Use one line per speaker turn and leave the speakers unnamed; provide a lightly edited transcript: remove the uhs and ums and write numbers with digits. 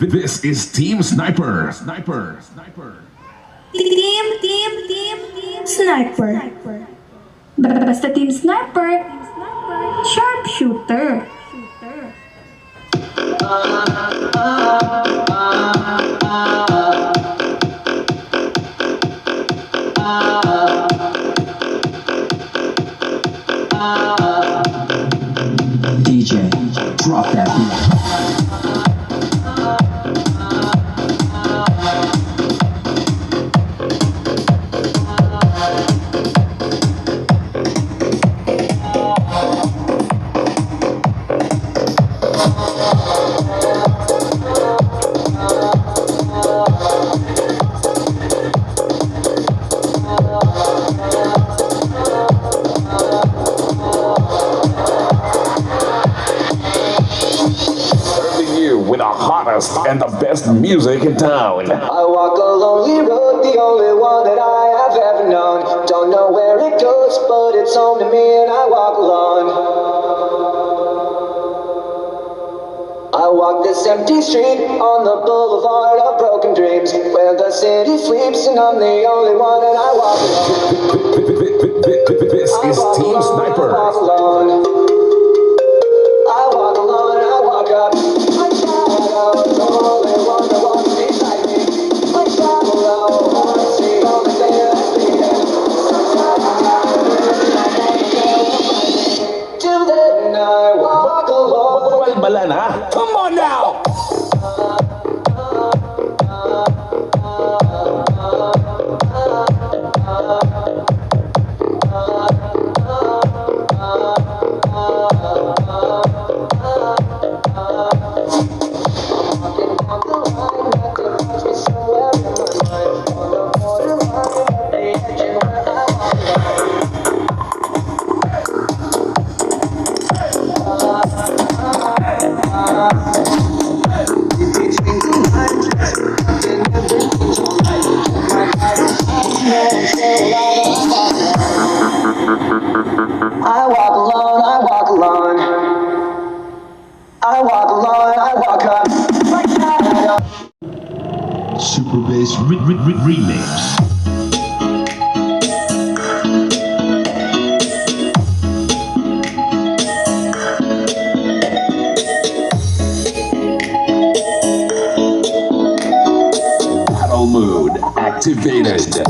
This is Team Sniper.
Team Sniper. Basta Team Sniper, sharpshooter.
DJ, drop that beat.
With the hottest and the best music in town.
I walk a lonely road, the only one that I have ever known. Don't know where it goes, but it's home to me and I walk alone. I walk this empty street on the boulevard of broken dreams, where the city sleeps and I'm the only one and I walk alone.
This is Team Sniper.
I walk alone. I walk alone, I walk up. I shadow, the only one that walks beside me. I shadow, I see all the thing that's bleeding. Till then I walk alone.
Balan, ha? Come on now!
I walk alone, I walk alone. I walk alone, I walk up. Like shadow.
Super Bass Remix. Battle mode activated.